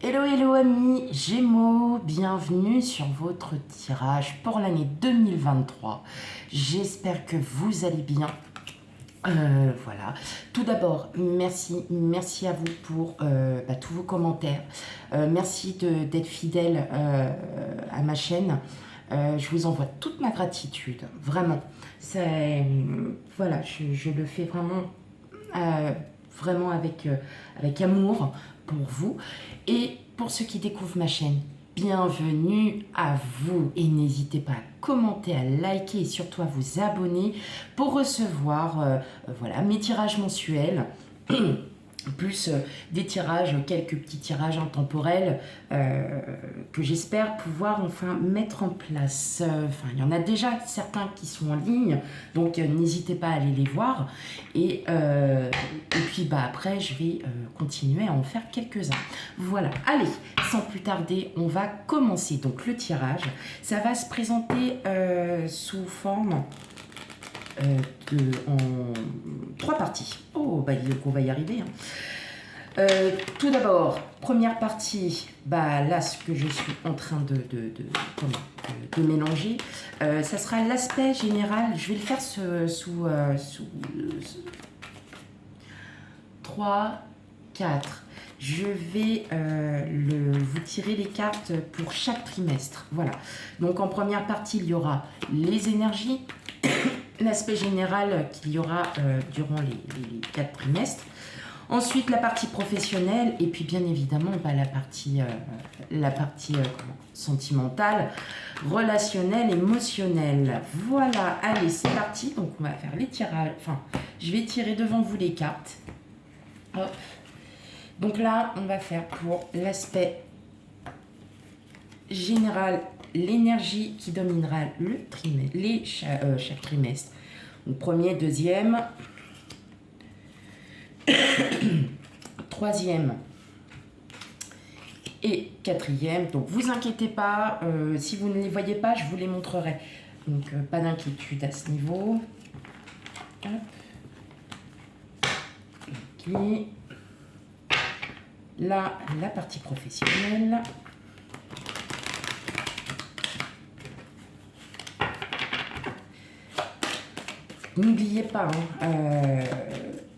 Hello, hello amis Gémeaux, bienvenue sur votre tirage pour l'année 2023. J'espère que vous allez bien. Voilà. Tout d'abord, merci à vous pour tous vos commentaires. Merci d'être fidèle à ma chaîne. Je vous envoie toute ma gratitude, vraiment. Voilà, je le fais vraiment avec amour pour vous. Et pour ceux qui découvrent ma chaîne, bienvenue à vous. Et n'hésitez pas à commenter, à liker et surtout à vous abonner pour recevoir voilà, mes tirages mensuels. Plus des tirages, quelques petits tirages intemporels que j'espère pouvoir enfin mettre en place. Enfin, il y en a déjà certains qui sont en ligne, donc n'hésitez pas à aller les voir. Et puis après, je vais continuer à en faire quelques-uns. Voilà, allez, sans plus tarder, on va commencer donc le tirage. Ça va se présenter sous forme en 3 parties. Oh, donc on va y arriver. Hein. Tout d'abord, première partie, là ce que je suis en train de mélanger, ça sera l'aspect général. Je vais le faire sous 3, 4. Je vais vous tirer les cartes pour chaque trimestre. Voilà. Donc en première partie, il y aura les énergies. L'aspect général qu'il y aura durant les 4 trimestres. Ensuite, la partie professionnelle et puis bien évidemment la partie sentimentale, relationnelle, émotionnelle. Voilà, allez, c'est parti. Donc, on va faire les tirages. Enfin, je vais tirer devant vous les cartes. Hop. Donc là, on va faire pour l'aspect général, l'énergie qui dominera le trimestre, chaque trimestre. Donc, premier, deuxième, troisième et quatrième. Donc, vous inquiétez pas, si vous ne les voyez pas, je vous les montrerai. Donc, pas d'inquiétude à ce niveau. Hop. Ok. Là, la partie professionnelle. N'oubliez pas,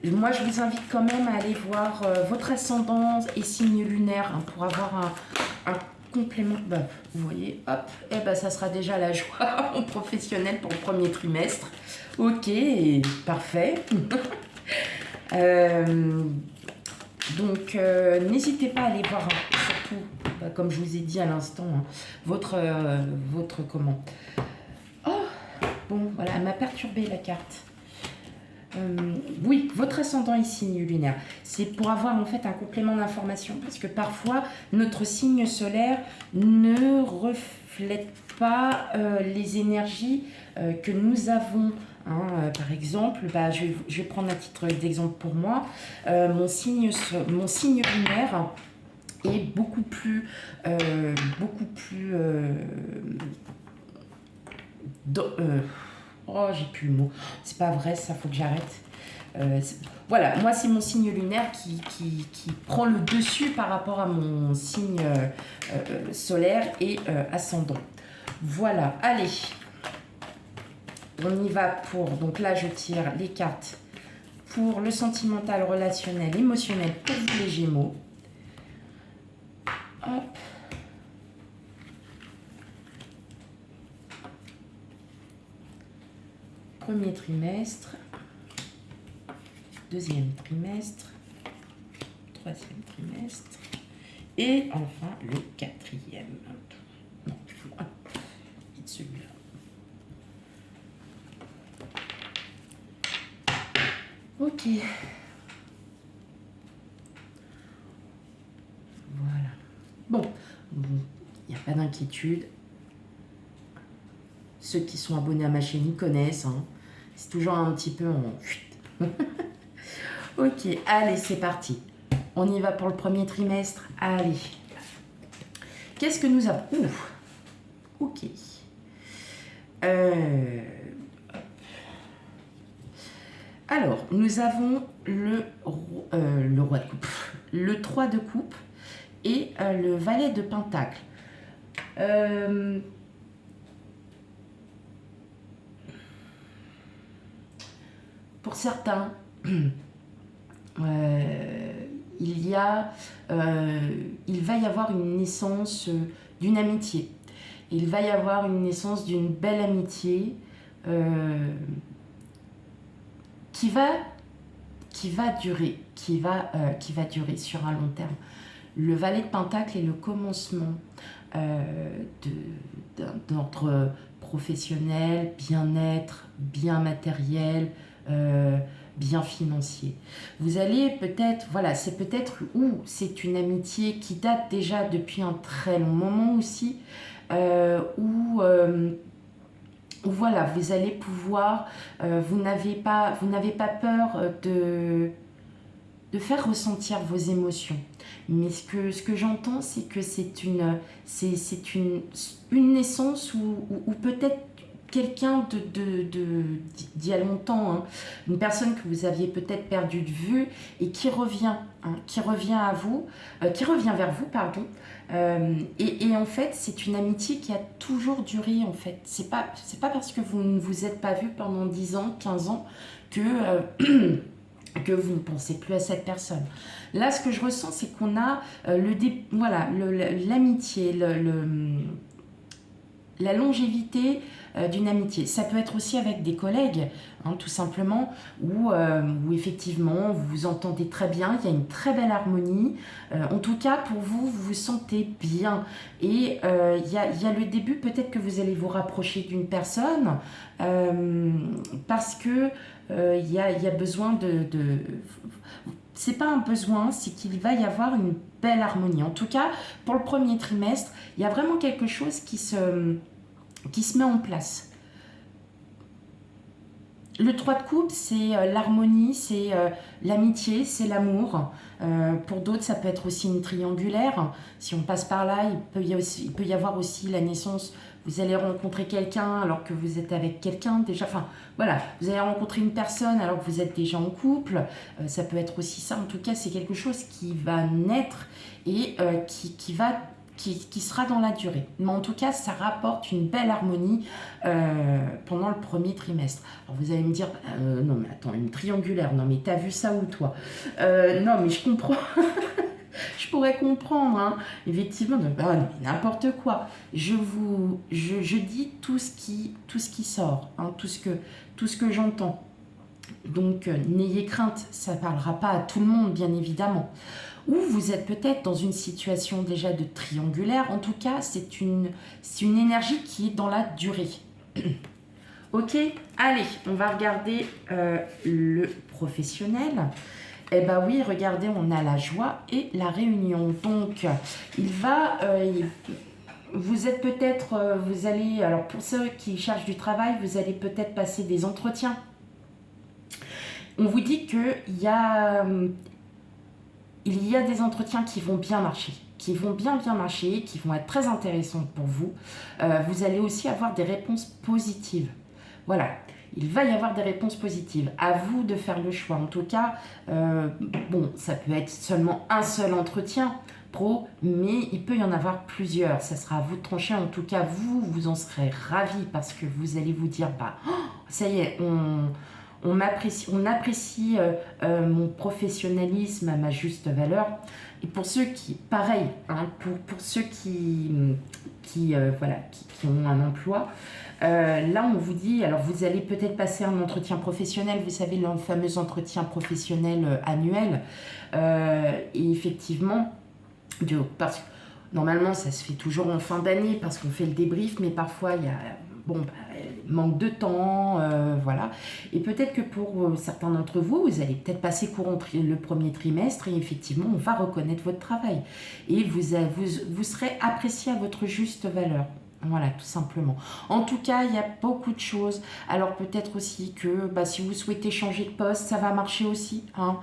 moi je vous invite quand même à aller voir votre ascendant et signe lunaire pour avoir un complément. Vous voyez, hop, et ça sera déjà la joie en professionnel pour le premier trimestre. Ok, parfait. Donc n'hésitez pas à aller voir, surtout, comme je vous ai dit à l'instant, votre comment. Bon, voilà, elle m'a perturbé la carte. Oui, votre ascendant et signe lunaire. C'est pour avoir en fait un complément d'information. Parce que parfois, notre signe solaire ne reflète pas les énergies que nous avons. Hein. Par exemple, je vais prendre un titre d'exemple pour moi. Mon signe lunaire est beaucoup plus oh, j'ai plus le mot. C'est pas vrai, ça, faut que j'arrête. Voilà, moi, c'est mon signe lunaire qui prend le dessus par rapport à mon signe solaire et ascendant. Voilà, allez. On y va pour... Donc là, je tire les cartes pour le sentimental, relationnel, émotionnel pour vous les Gémeaux. Hop. Premier trimestre, deuxième trimestre, troisième trimestre et enfin le quatrième. Non, vite celui-là. Ok. Voilà. Bon, il n'y a pas d'inquiétude. Ceux qui sont abonnés à ma chaîne, ils connaissent. Hein. C'est toujours un petit peu en... Ok, allez, c'est parti. On y va pour le premier trimestre. Allez. Qu'est-ce que nous avons? Ouf. Ok. Alors, nous avons le roi de coupe. Le 3 de coupe et le valet de Pentacle. Pour certains, il va y avoir une naissance d'une amitié. Il va y avoir une naissance d'une belle amitié qui va durer, qui va durer sur un long terme. Le valet de Pentacle est le commencement d'ordre professionnel, bien-être, bien matériel, bien financier. Vous allez peut-être, voilà, c'est peut-être, ou c'est une amitié qui date déjà depuis un très long moment aussi, où voilà, vous allez pouvoir, vous n'avez pas peur de faire ressentir vos émotions. Mais ce que j'entends, c'est que c'est une naissance ou peut-être quelqu'un d'il y a longtemps, hein, une personne que vous aviez peut-être perdu de vue et qui revient à vous, qui revient vers vous, pardon. Et en fait, c'est une amitié qui a toujours duré, en fait. C'est pas parce que vous ne vous êtes pas vu pendant 10 ans, 15 ans que que vous ne pensez plus à cette personne. Là, ce que je ressens, c'est qu'on a l'amitié, la longévité d'une amitié. Ça peut être aussi avec des collègues, hein, tout simplement, où effectivement, vous vous entendez très bien, il y a une très belle harmonie. En tout cas, pour vous, vous vous sentez bien. Et il y a le début, peut-être que vous allez vous rapprocher d'une personne, parce que il y a besoin c'est pas un besoin, c'est qu'il va y avoir une belle harmonie. En tout cas, pour le premier trimestre, il y a vraiment quelque chose qui se met en place. Le 3 de coupe, c'est l'harmonie, c'est l'amitié, c'est l'amour. Pour d'autres, ça peut être aussi une triangulaire. Si on passe par là, il peut y avoir aussi la naissance. Vous allez rencontrer quelqu'un alors que vous êtes avec quelqu'un déjà. Enfin, voilà, vous allez rencontrer une personne alors que vous êtes déjà en couple. Ça peut être aussi ça. En tout cas, c'est quelque chose qui va naître et qui sera dans la durée. Mais en tout cas, ça rapporte une belle harmonie pendant le premier trimestre. Alors vous allez me dire, non mais attends, une triangulaire, non mais t'as vu ça où toi? Non mais je comprends, je pourrais comprendre, hein. Effectivement, n'importe quoi. Je dis tout ce qui sort, hein, tout ce que j'entends. Donc n'ayez crainte, ça ne parlera pas à tout le monde, bien évidemment. Ou vous êtes peut-être dans une situation déjà de triangulaire. En tout cas, c'est une énergie qui est dans la durée. Ok, allez, on va regarder le professionnel. Eh bien oui, regardez, on a la joie et la réunion. Donc, vous êtes peut-être, vous allez, alors pour ceux qui cherchent du travail, vous allez peut-être passer des entretiens. On vous dit qu'il y a des entretiens qui vont bien marcher, qui vont bien marcher, qui vont être très intéressants pour vous. Vous allez aussi avoir des réponses positives. Voilà, il va y avoir des réponses positives. À vous de faire le choix. En tout cas, bon, ça peut être seulement un seul entretien pro, mais il peut y en avoir plusieurs. Ça sera à vous de trancher. En tout cas, vous en serez ravis parce que vous allez vous dire, bah, oh, ça y est, on apprécie mon professionnalisme à ma juste valeur. Et pour ceux qui, pareil, hein, pour ceux qui ont un emploi, là on vous dit, alors vous allez peut-être passer un entretien professionnel, vous savez, le fameux entretien professionnel annuel. Et effectivement, parce que normalement ça se fait toujours en fin d'année parce qu'on fait le débrief, mais parfois il y a manque de temps, voilà. Et peut-être que pour certains d'entre vous, vous allez peut-être passer courant le premier trimestre et effectivement, on va reconnaître votre travail. Et vous serez apprécié à votre juste valeur. Voilà, tout simplement. En tout cas, il y a beaucoup de choses. Alors peut-être aussi que si vous souhaitez changer de poste, ça va marcher aussi, hein.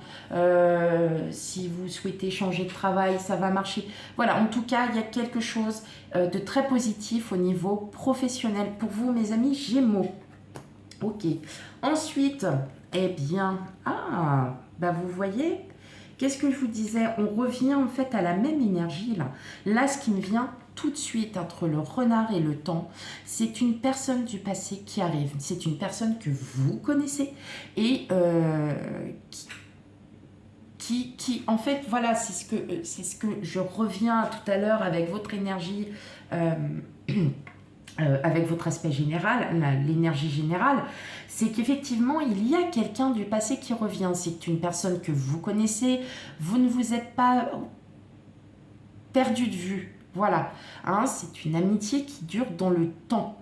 Si vous souhaitez changer de travail, ça va marcher. Voilà, en tout cas, il y a quelque chose de très positif au niveau professionnel pour vous, mes amis Gémeaux. Ok. Ensuite, eh bien, vous voyez, Qu'est-ce que je vous disais? On revient en fait à la même énergie là. Là, ce qui me vient tout de suite entre le renard et le temps, c'est une personne du passé qui arrive. C'est une personne que vous connaissez et qui en fait, voilà, c'est ce que je reviens à tout à l'heure avec votre énergie, avec votre aspect général, l'énergie générale, c'est qu'effectivement, il y a quelqu'un du passé qui revient. C'est une personne que vous connaissez, vous ne vous êtes pas perdu de vue. Voilà, hein, c'est une amitié qui dure dans le temps.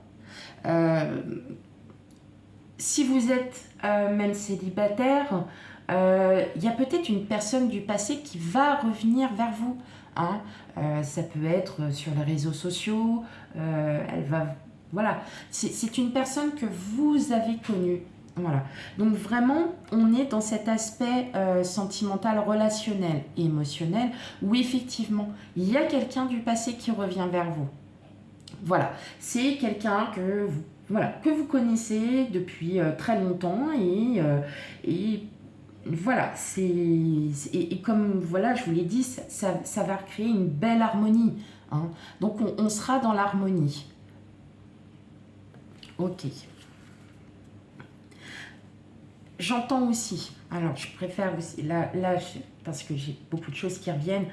Si vous êtes même célibataire, il y a peut-être une personne du passé qui va revenir vers vous. Hein. Ça peut être sur les réseaux sociaux, elle va... Voilà, c'est une personne que vous avez connue. Voilà. Donc vraiment, on est dans cet aspect sentimental, relationnel et émotionnel où effectivement, il y a quelqu'un du passé qui revient vers vous. Voilà, c'est quelqu'un que vous connaissez depuis très longtemps et voilà, et comme voilà, je vous l'ai dit, ça va créer une belle harmonie. Hein. Donc on sera dans l'harmonie. Ok. J'entends aussi, alors je préfère aussi, parce que j'ai beaucoup de choses qui reviennent,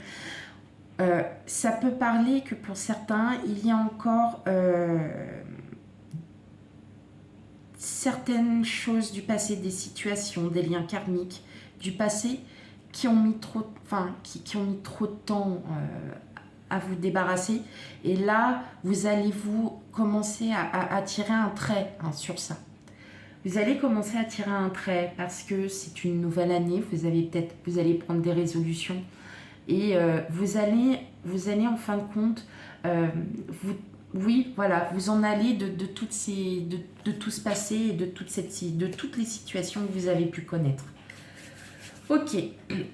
ça peut parler que pour certains, il y a encore certaines choses du passé, des situations, des liens karmiques du passé qui ont mis trop, qui ont mis trop de temps à vous débarrasser. Et là, vous allez vous commencer à tirer un trait sur ça. Vous allez commencer à tirer un trait parce que c'est une nouvelle année. Vous allez prendre des résolutions et vous allez en fin de compte oui, voilà, vous en allez de tout ce passé et de toutes les situations que vous avez pu connaître. Ok,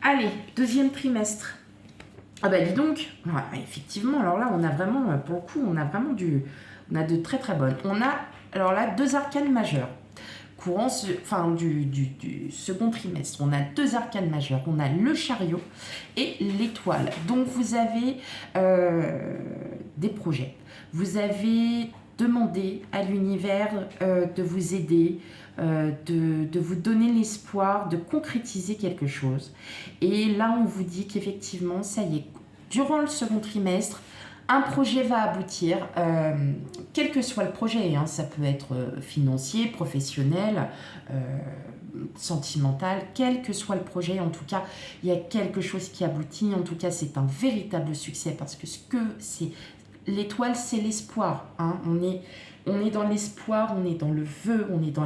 allez, deuxième trimestre. Ah bah dis donc, ouais, effectivement, alors là on a vraiment, pour le coup, on a de très très bonnes. On a, alors là, 2 arcanes majeures. Du second trimestre, on a 2 arcanes majeures. On a le chariot et l'étoile. Donc vous avez des projets. Vous avez demandé à l'univers de vous aider, de vous donner l'espoir de concrétiser quelque chose. Et là, on vous dit qu'effectivement, ça y est, durant le second trimestre, un projet va aboutir, quel que soit le projet, hein, ça peut être financier, professionnel, sentimental, quel que soit le projet, en tout cas, il y a quelque chose qui aboutit, en tout cas, c'est un véritable succès, parce que l'étoile, c'est l'espoir, hein, on est dans l'espoir, on est dans le vœu, on est dans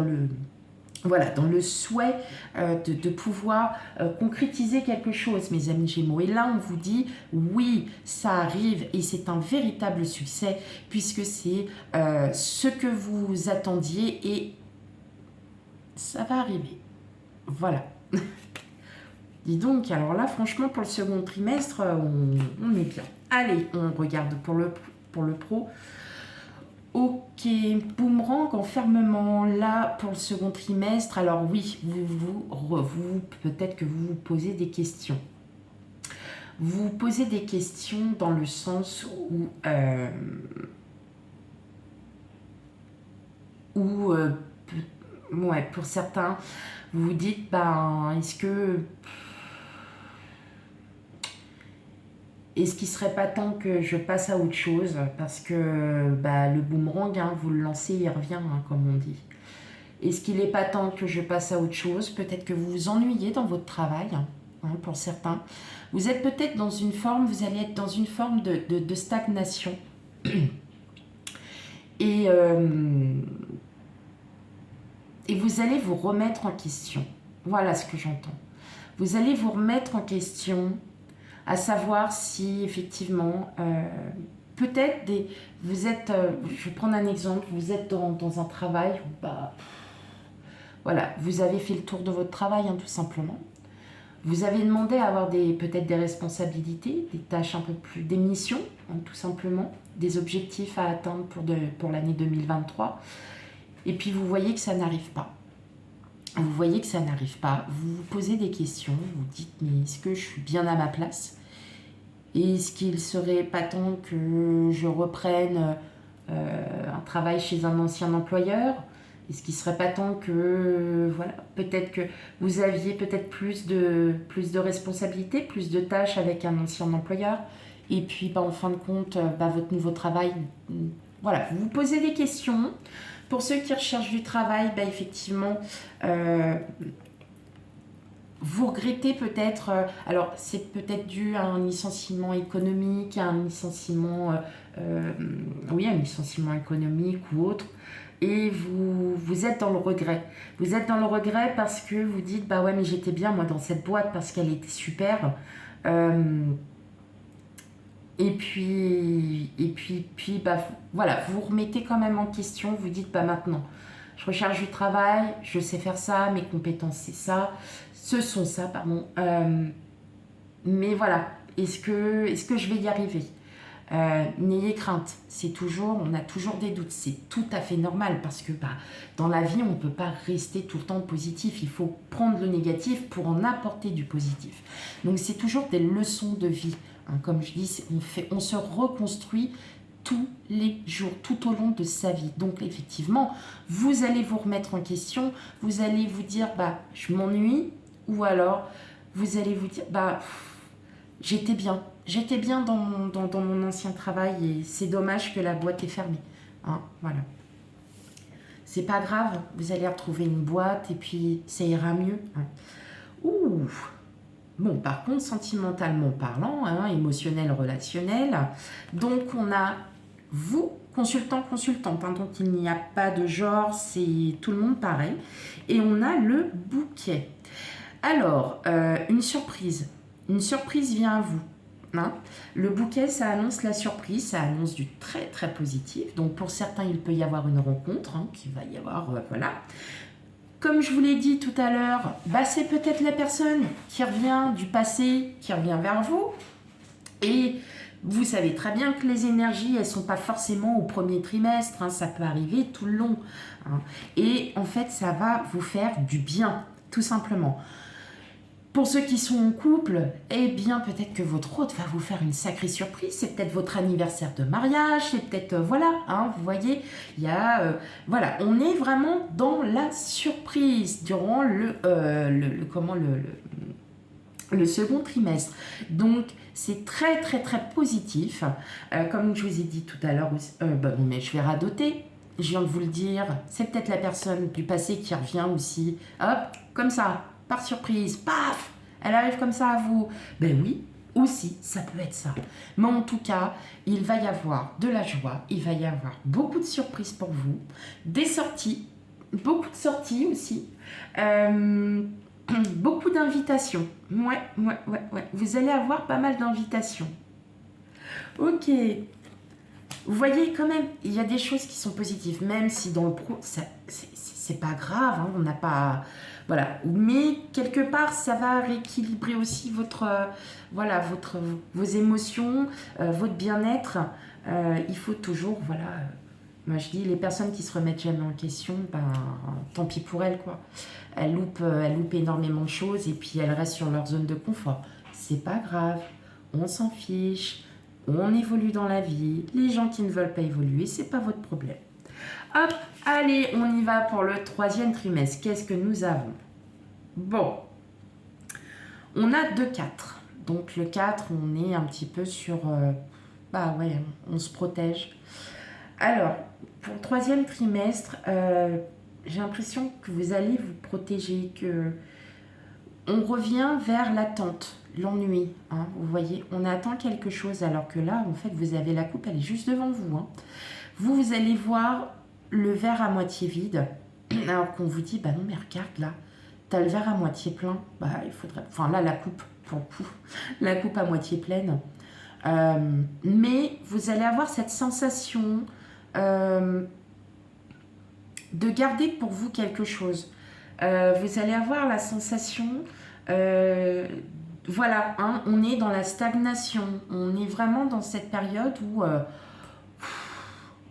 le souhait de pouvoir concrétiser quelque chose, mes amis Gémeaux. Et là, on vous dit, oui, ça arrive et c'est un véritable succès puisque c'est ce que vous attendiez et ça va arriver. Voilà. Dis donc, alors là, franchement, pour le second trimestre, on est bien. Allez, on regarde pour le pro. Ok, boomerang, enfermement, là, pour le second trimestre. Alors oui, peut-être que vous vous posez des questions. Vous vous posez des questions dans le sens où... ouais, pour certains, vous vous dites, est-ce qu'il ne serait pas temps que je passe à autre chose? Parce que le boomerang, hein, vous le lancez, il revient, hein, comme on dit. Est-ce qu'il n'est pas temps que je passe à autre chose? Peut-être que vous vous ennuyez dans votre travail, hein, pour certains. Vous allez être dans une forme de stagnation. Et vous allez vous remettre en question. Voilà ce que j'entends. Vous allez vous remettre en question, à savoir si effectivement, peut-être vous êtes, je vais prendre un exemple, vous êtes dans un travail où voilà, vous avez fait le tour de votre travail, hein, tout simplement. Vous avez demandé à avoir peut-être des responsabilités, des tâches un peu plus, des missions, hein, tout simplement, des objectifs à atteindre pour l'année 2023. Et puis vous voyez que ça n'arrive pas. vous voyez que ça n'arrive pas, vous vous posez des questions, vous dites mais est-ce que je suis bien à ma place? Est-ce qu'il serait pas temps que je reprenne un travail chez un ancien employeur? Est-ce qu'il serait pas temps que, voilà, peut-être que vous aviez peut-être plus de responsabilités, plus de tâches avec un ancien employeur? Et puis, en fin de compte, votre nouveau travail, voilà, vous vous posez des questions. Pour ceux qui recherchent du travail, effectivement, vous regrettez peut-être, alors c'est peut-être dû à un licenciement économique, à un licenciement, oui, un licenciement économique ou autre, et vous êtes dans le regret. Vous êtes dans le regret parce que vous dites, bah ouais, mais j'étais bien moi dans cette boîte parce qu'elle était super. Voilà, vous remettez quand même en question, vous dites, maintenant, je recherche du travail, je sais faire ça, mes compétences c'est ça, ce sont ça, pardon. Mais voilà, est-ce que je vais y arriver? N'ayez crainte, on a toujours des doutes, c'est tout à fait normal parce que dans la vie, on ne peut pas rester tout le temps positif, il faut prendre le négatif pour en apporter du positif. Donc c'est toujours des leçons de vie, hein. Comme je dis, on se reconstruit tous les jours, tout au long de sa vie. Donc effectivement, vous allez vous remettre en question, vous allez vous dire, je m'ennuie, ou alors vous allez vous dire, j'étais bien dans mon ancien travail et c'est dommage que la boîte est fermée. Hein, voilà. C'est pas grave, vous allez retrouver une boîte et puis ça ira mieux. Hein. Ouh. Bon, par contre, sentimentalement parlant, émotionnel, relationnel, donc on a vous, consultante, hein, donc il n'y a pas de genre, c'est tout le monde pareil. Et on a le bouquet. Alors, une surprise vient à vous. Hein. Le bouquet, ça annonce la surprise, ça annonce du très très positif. Donc pour certains, il peut y avoir une rencontre, qui va y avoir, voilà. Comme je vous l'ai dit tout à l'heure, c'est peut-être la personne qui revient du passé, qui revient vers vous. Et vous savez très bien que les énergies, elles ne sont pas forcément au premier trimestre, ça peut arriver tout le long. Hein. Et en fait, ça va vous faire du bien, tout simplement. Pour ceux qui sont en couple, peut-être que votre hôte va vous faire une sacrée surprise. C'est peut-être votre anniversaire de mariage, c'est peut-être, vous voyez, il y a, on est vraiment dans la surprise durant le second trimestre. Donc, c'est très, très, très positif. Comme je vous ai dit tout à l'heure, mais je vais radoter. Je viens de vous le dire, c'est peut-être la personne du passé qui revient aussi. Hop, comme ça. Par surprise, paf, elle arrive comme ça à vous. Oui, aussi, ça peut être ça. Mais en tout cas, il va y avoir de la joie, il va y avoir beaucoup de surprises pour vous, des sorties, beaucoup de sorties aussi, beaucoup d'invitations. Ouais. Vous allez avoir pas mal d'invitations. Ok. Vous voyez quand même, il y a des choses qui sont positives, même si dans le pro, c'est pas grave, on n'a pas... Voilà, mais quelque part, ça va rééquilibrer aussi vos émotions, votre bien-être. Il faut toujours, moi je dis, les personnes qui se remettent jamais en question, tant pis pour elles, quoi. Elles loupent énormément de choses et puis elles restent sur leur zone de confort. C'est pas grave, on s'en fiche, on évolue dans la vie. Les gens qui ne veulent pas évoluer, c'est pas votre problème. Hop, allez, on y va pour le 3e trimestre. Qu'est-ce que nous avons? Bon, on a 2-4. Donc le 4, on est un petit peu sur... on se protège. Alors, pour le 3e trimestre, j'ai l'impression que vous allez vous protéger, que on revient vers l'attente, l'ennui. Vous voyez, on attend quelque chose alors que là, en fait, vous avez la coupe, elle est juste devant vous. Vous allez voir le verre à moitié vide, alors qu'on vous dit, non mais regarde là, t'as le verre à moitié plein, il faudrait... Enfin là, la coupe, pour le coup, la coupe à moitié pleine. Mais vous allez avoir cette sensation de garder pour vous quelque chose. Vous allez avoir la sensation... on est dans la stagnation. On est vraiment dans cette période où...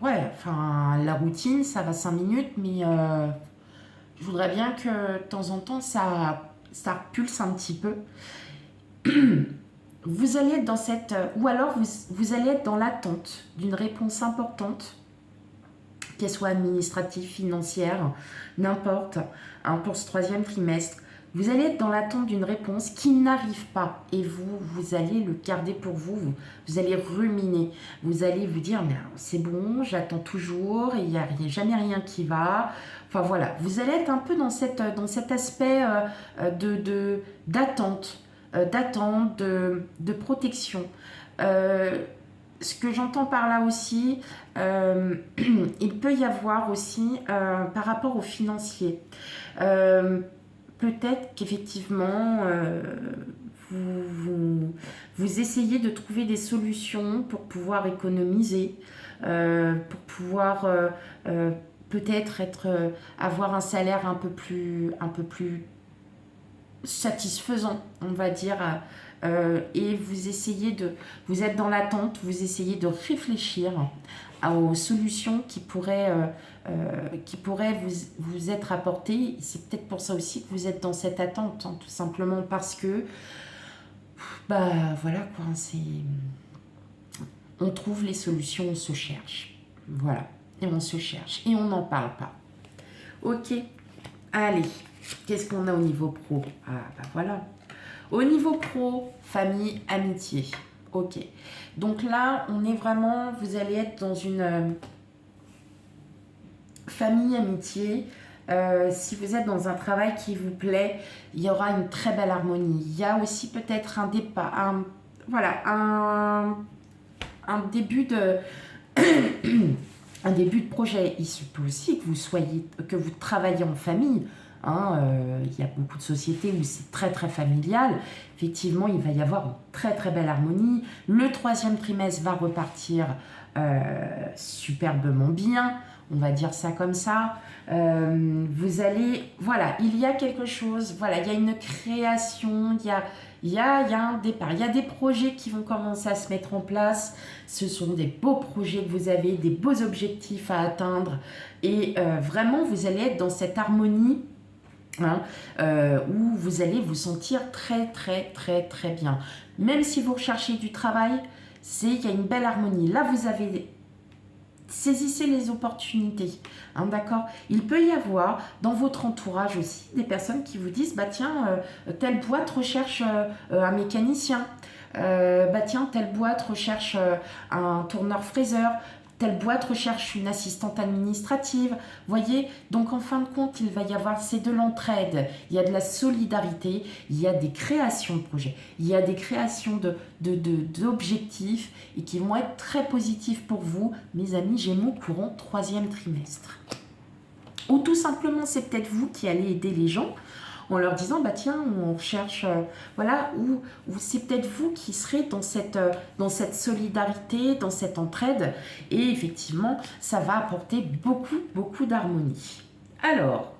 la routine, ça va 5 minutes, mais je voudrais bien que de temps en temps, ça pulse un petit peu. Vous allez être dans cette... ou alors, vous allez être dans l'attente d'une réponse importante, qu'elle soit administrative, financière, n'importe, hein, pour ce 3e trimestre. Vous allez être dans l'attente d'une réponse qui n'arrive pas et vous allez le garder pour vous, vous allez ruminer, vous allez vous dire mais c'est bon, j'attends toujours, il n'y a jamais rien qui va. Enfin voilà, vous allez être un peu dans cet aspect d'attente, de protection. Ce que j'entends par là aussi, il peut y avoir aussi par rapport aux financiers. Peut-être qu'effectivement, vous essayez de trouver des solutions pour pouvoir économiser, pour pouvoir peut-être avoir un salaire un peu plus satisfaisant, on va dire. Et vous êtes dans l'attente, vous essayez de réfléchir aux solutions qui pourraient vous être apportées. C'est peut-être pour ça aussi que vous êtes dans cette attente, hein, tout simplement parce que, voilà quoi, on trouve les solutions, on se cherche. Voilà, et on se cherche, et on n'en parle pas. Ok, allez, qu'est-ce qu'on a au niveau pro? Voilà. Au niveau pro, famille, amitié. Ok. Donc là, on est vraiment... Vous allez être dans une famille, amitié. Si vous êtes dans un travail qui vous plaît, il y aura une très belle harmonie. Il y a aussi peut-être un départ... un début de... un début de projet. Il se peut aussi que vous travaillez en famille. Il y a beaucoup de sociétés où c'est très très familial. Effectivement, il va y avoir une très très belle harmonie. Le 3e trimestre va repartir superbement bien, on va dire ça comme ça. Vous allez, voilà, il y a quelque chose, voilà, il y a une création, il y a un départ, il y a des projets qui vont commencer à se mettre en place. Ce sont des beaux projets que vous avez, des beaux objectifs à atteindre, et vraiment vous allez être dans cette harmonie. Où vous allez vous sentir très très très très bien. Même si vous recherchez du travail, il y a une belle harmonie. Là, vous avez... Saisissez les opportunités, d'accord. Il peut y avoir dans votre entourage aussi des personnes qui vous disent tiens, telle boîte recherche un mécanicien, tiens, telle boîte recherche un tourneur-fraiseur, telle boîte recherche une assistante administrative. Voyez, donc en fin de compte, il va y avoir, c'est de l'entraide, il y a de la solidarité, il y a des créations de projets, il y a des créations d'objectifs et qui vont être très positifs pour vous, mes amis Gémeaux, courant 3e trimestre. Ou tout simplement, c'est peut-être vous qui allez aider les gens en leur disant tiens, on cherche, voilà, ou c'est peut-être vous qui serez dans cette solidarité, dans cette entraide, et effectivement ça va apporter beaucoup d'harmonie. Alors,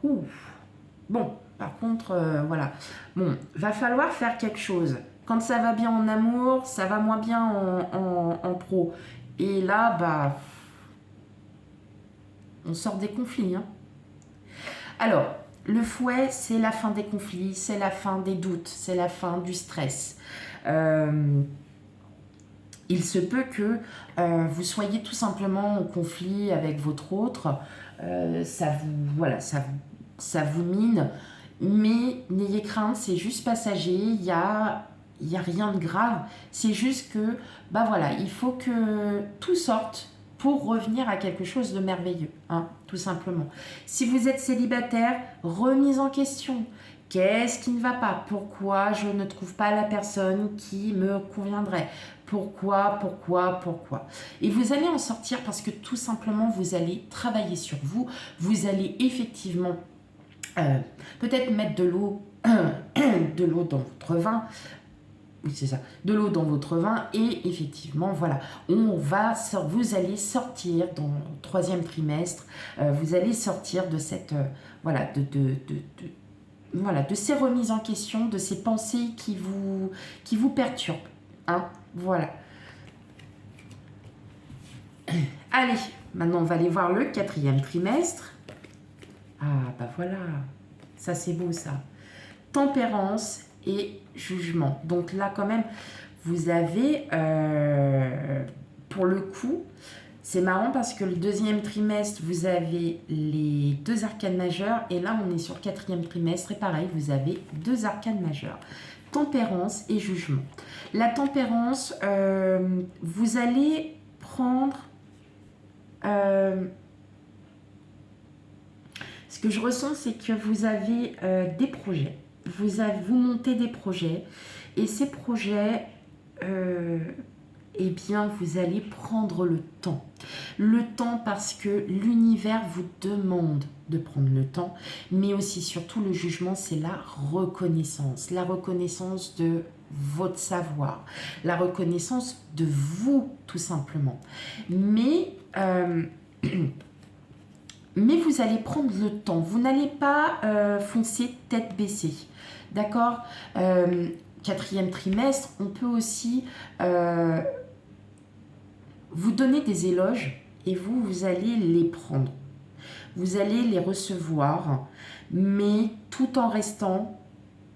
bon, par contre, voilà, bon, va falloir faire quelque chose. Quand ça va bien en amour, ça va moins bien en pro, et là on sort des conflits, hein. Alors, le fouet, c'est la fin des conflits, c'est la fin des doutes, c'est la fin du stress. Il se peut que vous soyez tout simplement en conflit avec votre autre. Ça vous mine. Mais n'ayez crainte, c'est juste passager. Il y a rien de grave. C'est juste que, il faut que tout sorte pour revenir à quelque chose de merveilleux, hein, tout simplement. Si vous êtes célibataire, remise en question. Qu'est-ce qui ne va pas? Pourquoi je ne trouve pas la personne qui me conviendrait? Pourquoi? Et vous allez en sortir parce que tout simplement, vous allez travailler sur vous. Vous allez effectivement peut-être mettre de l'eau dans votre vin. Oui, c'est ça, de l'eau dans votre vin, et effectivement, voilà, vous allez sortir dans le 3e trimestre, vous allez sortir de cette, de ces remises en question, de ces pensées qui vous perturbent, hein, voilà. Allez, maintenant on va aller voir le 4e trimestre. Ah, bah voilà. Ça, c'est beau, ça. Tempérance et jugement. Donc là, quand même, vous avez, pour le coup, c'est marrant parce que le deuxième trimestre, vous avez les deux arcanes majeures. Et là, on est sur le quatrième trimestre. Et pareil, vous avez deux arcanes majeures. Tempérance et jugement. La tempérance, vous allez prendre... ce que je ressens, c'est que vous avez des projets. Vous montez des projets. Et ces projets... eh bien, vous allez prendre le temps. Le temps parce que l'univers vous demande de prendre le temps, mais aussi, surtout, le jugement, c'est la reconnaissance. La reconnaissance de votre savoir, la reconnaissance de vous, tout simplement. Mais vous allez prendre le temps. Vous n'allez pas foncer tête baissée. D'accord, quatrième trimestre, on peut aussi vous donner des éloges et vous allez les prendre. Vous allez les recevoir, mais tout en restant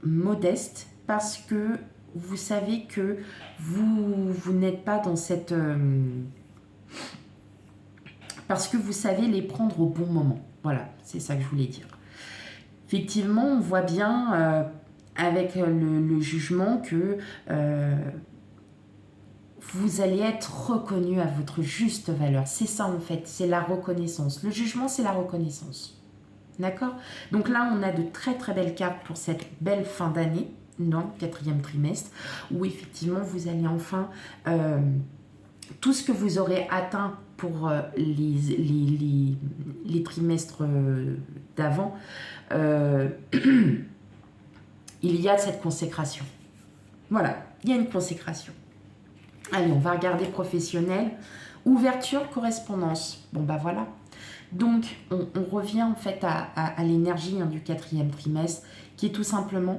modeste parce que vous savez que vous n'êtes pas dans cette... parce que vous savez les prendre au bon moment. Voilà, c'est ça que je voulais dire. Effectivement, on voit bien avec le jugement que vous allez être reconnu à votre juste valeur. C'est ça en fait, c'est la reconnaissance. Le jugement, c'est la reconnaissance. D'accord? Donc là, on a de très très belles cartes pour cette belle fin d'année, dans le quatrième trimestre, où effectivement, vous allez enfin... tout ce que vous aurez atteint pour les trimestres d'avant, il y a cette consécration. Voilà, il y a une consécration. Allez, on va regarder professionnel. Ouverture, correspondance. Bon, bah voilà. Donc, on revient en fait à l'énergie du quatrième trimestre, qui est tout simplement,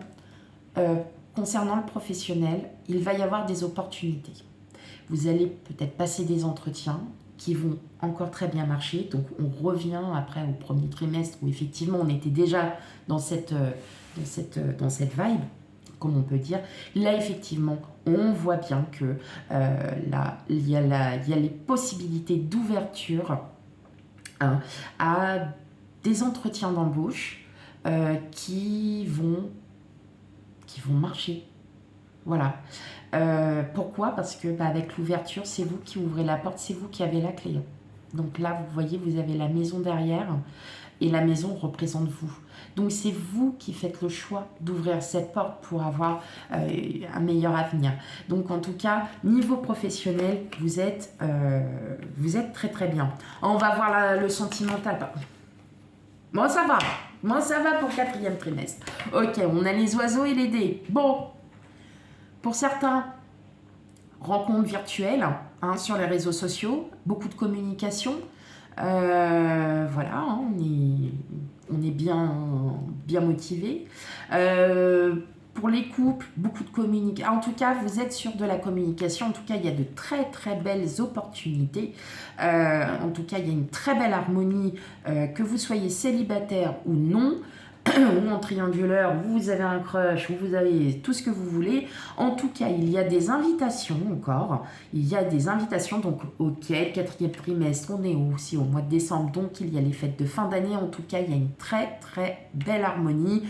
concernant le professionnel, il va y avoir des opportunités. Vous allez peut-être passer des entretiens qui vont encore très bien marcher. Donc, on revient après au premier trimestre où effectivement, on était déjà dans cette vibe, comme on peut dire. Là, effectivement, on voit bien que là, il y a les possibilités d'ouverture à des entretiens d'embauche qui vont marcher. Voilà. Pourquoi? Parce que avec l'ouverture, c'est vous qui ouvrez la porte, c'est vous qui avez la clé. Donc là, vous voyez, vous avez la maison derrière et la maison représente vous. Donc c'est vous qui faites le choix d'ouvrir cette porte pour avoir un meilleur avenir. Donc en tout cas, niveau professionnel, vous êtes très très bien. On va voir le sentimental. Moi ça va. Moi ça va pour le quatrième trimestre. Ok, on a les oiseaux et les dés. Bon, pour certains, rencontres virtuelles sur les réseaux sociaux, beaucoup de communication. Voilà, on est bien motivé. Pour les couples, beaucoup de communication. En tout cas, vous êtes sur de la communication. En tout cas, il y a de très très belles opportunités. En tout cas, il y a une très belle harmonie, que vous soyez célibataire ou non, ou en triangulaire, vous avez un crush, ou vous avez tout ce que vous voulez. En tout cas, il y a des invitations encore. Il y a des invitations, donc ok, quatrième trimestre, on est aussi au mois de décembre, donc il y a les fêtes de fin d'année. En tout cas, il y a une très très belle harmonie.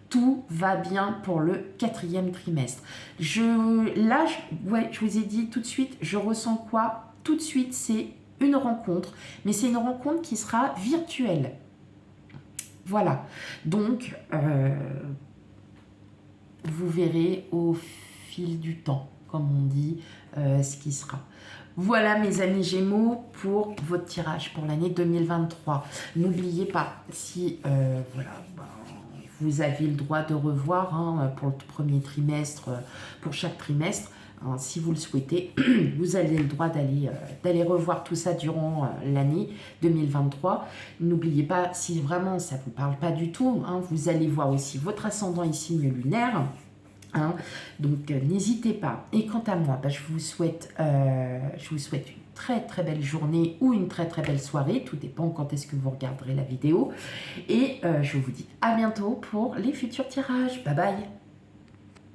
Tout va bien pour le quatrième trimestre. Je vous ai dit tout de suite, je ressens quoi? Tout de suite, c'est une rencontre, mais c'est une rencontre qui sera virtuelle. Voilà, donc vous verrez au fil du temps, comme on dit, ce qui sera. Voilà mes amis Gémeaux pour votre tirage pour l'année 2023. N'oubliez pas, si vous avez le droit de revoir pour le premier trimestre, pour chaque trimestre, si vous le souhaitez, vous avez le droit d'aller revoir tout ça durant l'année 2023. N'oubliez pas, si vraiment ça ne vous parle pas du tout, vous allez voir aussi votre ascendant et signe lunaire. Donc n'hésitez pas. Et quant à moi, je vous souhaite une très très belle journée ou une très très belle soirée, tout dépend quand est-ce que vous regarderez la vidéo. Et je vous dis à bientôt pour les futurs tirages. Bye bye.